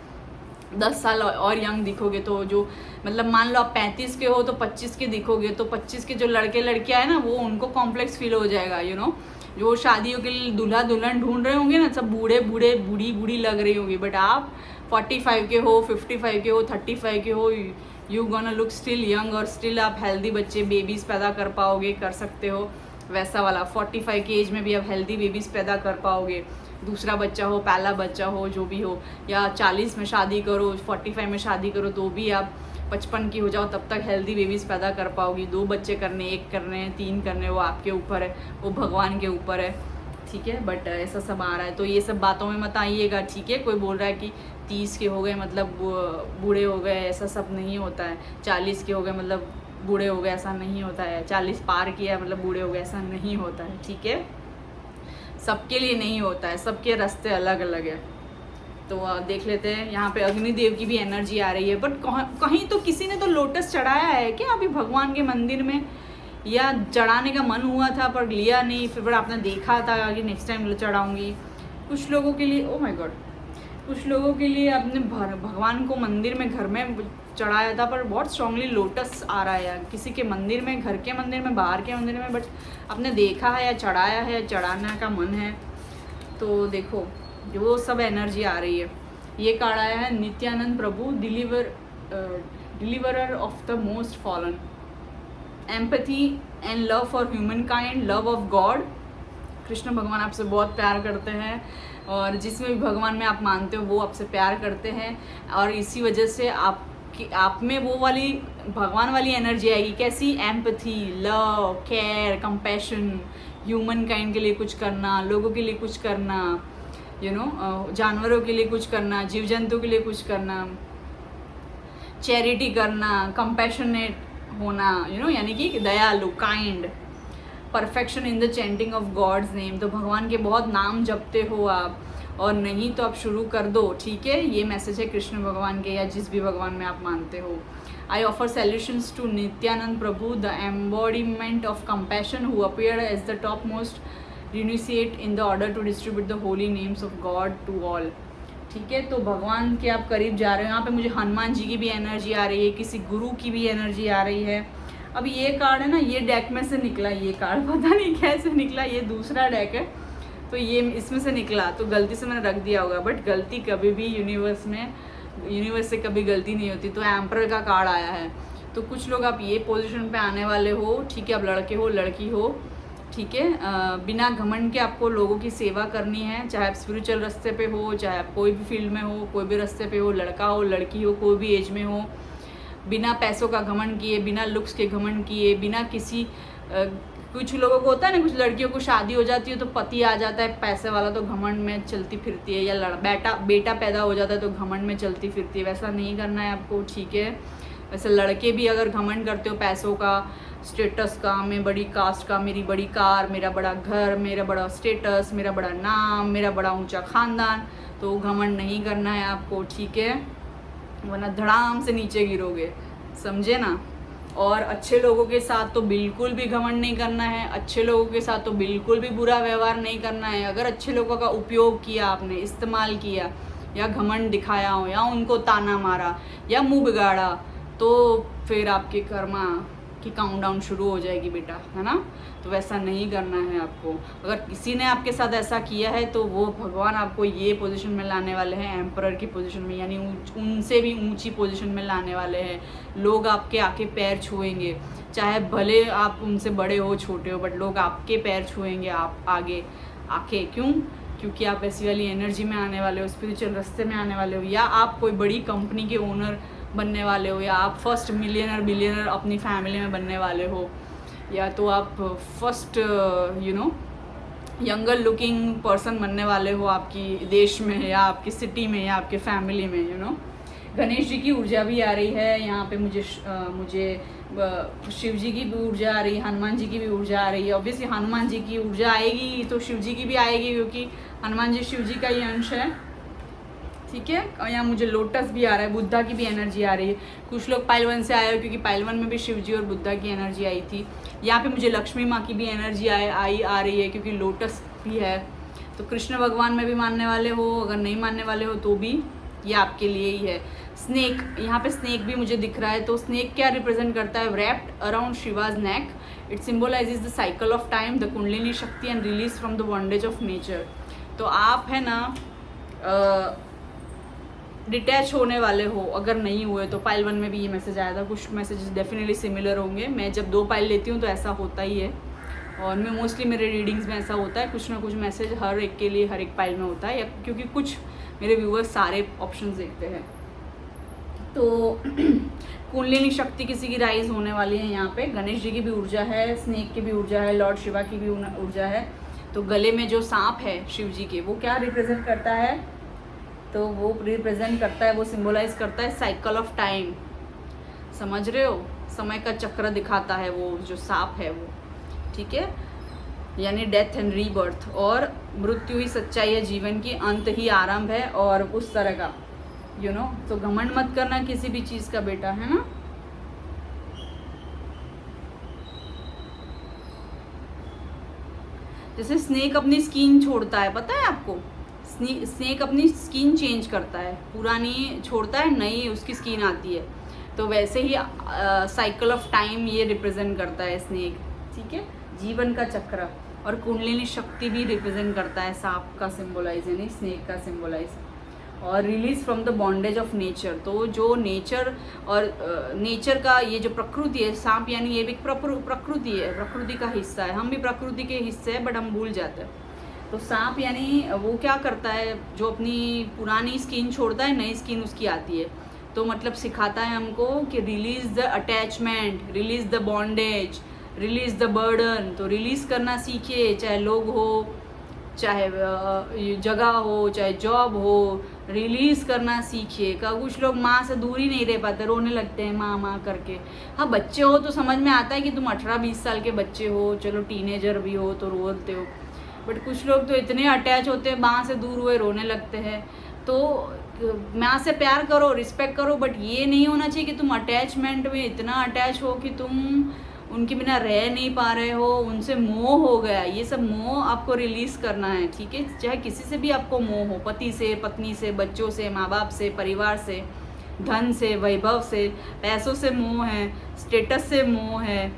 10 साल और यंग दिखोगे। तो जो मतलब मान लो आप 35 के हो तो 25 के दिखोगे, तो 25 के जो लड़के लड़कियाँ हैं ना, वो उनको कॉम्प्लेक्स फील हो जाएगा, जो शादियों के लिए दूल्हा दुल्हन ढूंढ रहे होंगे ना, सब बूढ़े बूढ़ी लग रही होंगी, बट आप 45 के हो, 55 के हो, 35 के हो, you gonna look still young, और स्टिल आप हेल्दी बच्चे, बेबीज़ पैदा कर पाओगे, कर सकते हो वैसा वाला। 45 की एज में भी आप हेल्दी बेबीज़ पैदा कर पाओगे, दूसरा बच्चा हो, पहला बच्चा हो, जो भी हो, या 40 में शादी करो, 45 में शादी करो, तो भी आप 55 की हो जाओ, तब तक हेल्दी बेबीज़ पैदा कर पाओगी। 2 बच्चे करने, 1 करने, 3 करने, वो आपके ऊपर है, वो भगवान के ऊपर है, ठीक है। बट ऐसा सब आ रहा है, तो ये सब बातों में मत आइएगा, ठीक है। कोई बोल रहा है कि 30 के हो गए मतलब बूढ़े हो गए, ऐसा सब नहीं होता है। 40 के हो गए मतलब बूढ़े हो गए, ऐसा नहीं होता है। 40 पार किया मतलब बूढ़े हो गए, ऐसा नहीं होता है, ठीक है। सबके लिए नहीं होता है, सबके रास्ते अलग अलग है। तो देख लेते हैं, यहाँ पे अग्निदेव की भी एनर्जी आ रही है, बट कहीं तो किसी ने तो लोटस चढ़ाया है क्या अभी भगवान के मंदिर में, या चढ़ाने का मन हुआ था पर लिया नहीं, फिर आपने देखा था कि नेक्स्ट टाइम चढ़ाऊँगी। कुछ लोगों के लिए, ओ माय गॉड, कुछ लोगों के लिए आपने भगवान को मंदिर में, घर में चढ़ाया था, पर बहुत स्ट्रांगली लोटस आ रहा है किसी के मंदिर में, घर के मंदिर में, बाहर के मंदिर में, बट आपने देखा है या चढ़ाया है, चढ़ाने का मन है। तो देखो वो सब एनर्जी आ रही है। ये कार्ड आया है Nityananda Prabhu, deliverer of the most fallen, empathy and love for human kind, love of God. Krishna भगवान आपसे बहुत प्यार करते हैं, और जिसमें भी भगवान में आप मानते हो वो आपसे प्यार करते हैं, और इसी वजह से कि आप में वो वाली भगवान वाली एनर्जी आएगी। कैसी? Empathy, love, care, compassion, human kind के लिए कुछ करना, लोगों के लिए कुछ करना, जानवरों के लिए कुछ करना, जीव जंतु के लिए कुछ करना, चैरिटी करना, कंपैशनेट होना, यानी कि दयालु, kind, perfection in the chanting of god's name. तो भगवान के बहुत नाम जपते हो आप, और नहीं तो आप शुरू कर दो, ठीक है। ये मैसेज है कृष्ण भगवान के या जिस भी भगवान में आप मानते हो। I offer solutions to Nityananda Prabhu, the embodiment of compassion, who appeared as the top most renunciate in the order to distribute the holy names of God to all. ठीक है, तो भगवान के आप करीब जा रहे हो। यहाँ पे मुझे हनुमान जी की भी एनर्जी आ रही है, किसी गुरु की भी एनर्जी आ रही है। अब ये कार्ड है ना, ये डेक में से निकला, ये कार्ड पता नहीं कैसे निकला, ये दूसरा डेक है तो ये इसमें से निकला, तो गलती से मैंने रख दिया होगा। बट गलती कभी भी यूनिवर्स से कभी गलती नहीं होती। तो एम्परर का कार्ड आया है, तो कुछ लोग आप ये पोजीशन पे आने वाले हो, ठीक है। आप लड़के हो, लड़की हो, ठीक है। बिना घमंड के आपको लोगों की सेवा करनी है, चाहे आप स्पिरिचुअल रास्ते पे हो, चाहे आप कोई भी फील्ड में हो, कोई भी रास्ते पे हो, लड़का हो, लड़की हो, कोई भी एज में हो। बिना पैसों का घमंड किए, बिना लुक्स के घमंड किए, बिना किसी कुछ लोगों को होता है ना, कुछ लड़कियों को शादी हो जाती है तो पति आ जाता है पैसे वाला, तो घमंड में चलती फिरती है, या बेटा पैदा हो जाता है तो घमंड में चलती फिरती है। वैसा नहीं करना है आपको, ठीक है। वैसे लड़के भी अगर घमंड करते हो पैसों का, स्टेटस का, मैं बड़ी कास्ट का, मेरी बड़ी कार, मेरा बड़ा घर, मेरा बड़ा स्टेटस, मेरा बड़ा नाम, मेरा बड़ा ऊंचा खानदान, तो घमंड नहीं करना है आपको, ठीक है। वरना धड़ाम से नीचे गिरोगे, समझे ना। और अच्छे लोगों के साथ तो बिल्कुल भी घमंड नहीं करना है, अच्छे लोगों के साथ तो बिल्कुल भी बुरा व्यवहार नहीं करना है। अगर अच्छे लोगों का उपयोग किया आपने, इस्तेमाल किया, या घमंड दिखाया हो, या उनको ताना मारा, या मुंह बिगाड़ा, तो फिर आपके कर्मा की काउंटडाउन शुरू हो जाएगी बेटा, है ना। तो वैसा नहीं करना है आपको। अगर किसी ने आपके साथ ऐसा किया है तो वो भगवान आपको ये पोजीशन में लाने वाले हैं, एम्परर की पोजीशन में, यानी उनसे भी ऊंची पोजीशन में लाने वाले हैं। लोग आपके आके पैर छुएंगे, चाहे भले आप उनसे बड़े हो छोटे हो, बट लोग आपके पैर छुएंगे आप आगे आके। क्यों? क्योंकि आप ऐसी वाली एनर्जी में आने वाले हो, स्पिरिचुअल रास्ते में आने वाले हो, या आप कोई बड़ी कंपनी के ओनर बनने वाले हो, या आप फर्स्ट मिलियनर बिलियनर अपनी फैमिली में बनने वाले हो, या तो आप फर्स्ट यंगर लुकिंग पर्सन बनने वाले हो आपकी देश में, या आपकी सिटी में, या आपके फैमिली में, गणेश जी की ऊर्जा भी आ रही है यहाँ पे मुझे शिव जी की भी ऊर्जा आ रही है, हनुमान जी की भी ऊर्जा आ रही है। ऑब्वियसली हनुमान जी की ऊर्जा आएगी तो शिव जी की भी आएगी, क्योंकि हनुमान जी शिव जी का ही अंश है, ठीक है। और यहाँ मुझे लोटस भी आ रहा है, बुद्धा की भी एनर्जी आ रही है। कुछ लोग पाइलवन से आए हो, क्योंकि पाइलवन में भी शिव जी और बुद्धा की एनर्जी आई थी। यहाँ पे मुझे लक्ष्मी माँ की भी एनर्जी आ रही है, क्योंकि लोटस भी है। तो कृष्ण भगवान में भी मानने वाले हो, अगर नहीं मानने वाले हो तो भी ये आपके लिए ही है। स्नेक, यहाँ पे स्नेक भी मुझे दिख रहा है। तो स्नेक क्या रिप्रेजेंट करता है? Wrapped around Shiva's neck, it symbolizes the cycle of time, the kundalini shakti and release from the bondage of nature. तो आप है ना डिटैच होने वाले हो, अगर नहीं हुए तो। पाइल 1 में भी ये मैसेज आया था, कुछ मैसेजेस डेफिनेटली सिमिलर होंगे। मैं जब 2 पाइल लेती हूँ तो ऐसा होता ही है, और मैं मोस्टली मेरे रीडिंग्स में ऐसा होता है, कुछ ना कुछ मैसेज हर एक के लिए हर एक पाइल में होता है, या क्योंकि कुछ मेरे व्यूअर्स सारे ऑप्शंस देखते हैं। तो कुंडलिनी शक्ति किसी की राइज होने वाली है यहाँ पे। गणेश जी की भी ऊर्जा है, स्नेक की भी ऊर्जा है, लॉर्ड शिवा की भी ऊर्जा है। तो गले में जो सांप है शिव जी के, वो क्या रिप्रेजेंट करता है? तो वो रिप्रेजेंट करता है, वो सिंबलाइज करता है साइकिल ऑफ टाइम। समझ रहे हो? समय का चक्र दिखाता है वो जो सांप है वो, ठीक है। यानी डेथ एंड रीबर्थ, और मृत्यु ही सच्चाई है जीवन की, अंत ही आरंभ है, और उस तरह का तो घमंड मत करना किसी भी चीज़ का बेटा, है ना। जैसे स्नेक अपनी स्किन छोड़ता है, पता है आपको? स्नेक अपनी स्किन चेंज करता है, पुरानी छोड़ता है, नई उसकी स्किन आती है। तो वैसे ही साइकिल ऑफ टाइम ये रिप्रेजेंट करता है स्नेक, ठीक है, जीवन का चक्र। और कुंडलिनी शक्ति भी रिप्रेजेंट करता है सांप का सिंबलाइज, यानी स्नेक का सिंबलाइज। और release from the bondage of nature, तो जो नेचर और नेचर का ये जो प्रकृति है, सांप यानी ये भी प्रकृति है, प्रकृति का हिस्सा है। हम भी प्रकृति के हिस्से हैं, बट हम भूल जाते हैं। तो सांप यानी वो क्या करता है, जो अपनी पुरानी स्किन छोड़ता है, नई स्किन उसकी आती है। तो मतलब सिखाता है हमको कि release the attachment, release the bondage, release the burden. तो रिलीज़ करना सीखिए, चाहे लोग हो, चाहे जगह हो, चाहे जॉब हो, रिलीज़ करना सीखिए। कुछ लोग माँ से दूर ही नहीं रह पाते, रोने लगते हैं माँ माँ करके। हाँ, बच्चे हो तो समझ में आता है कि तुम 18-20 साल के बच्चे हो, चलो टीनेजर भी हो तो रोते हो, बट कुछ लोग तो इतने अटैच होते हैं, माँ से दूर हुए रोने लगते हैं। तो माँ से प्यार करो, रिस्पेक्ट करो, बट ये नहीं होना चाहिए कि तुम अटैचमेंट में इतना अटैच हो कि तुम उनके बिना रह नहीं पा रहे हो, उनसे मोह हो गया। ये सब मोह आपको रिलीज़ करना है, ठीक है। चाहे किसी से भी आपको मोह हो, पति से, पत्नी से, बच्चों से, माँ बाप से, परिवार से, धन से, वैभव से, पैसों से मोह है, स्टेटस से मोह है,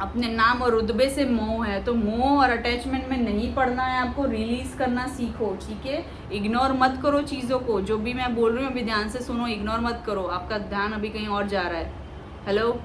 अपने नाम और रुतबे से मोह है। तो मोह और अटैचमेंट में नहीं पड़ना है, आपको रिलीज़ करना सीखो, ठीक है। इग्नोर मत करो चीज़ों को, जो भी मैं बोल रही हूँ अभी ध्यान से सुनो, इग्नोर मत करो, आपका ध्यान अभी कहीं और जा रहा है। हेलो।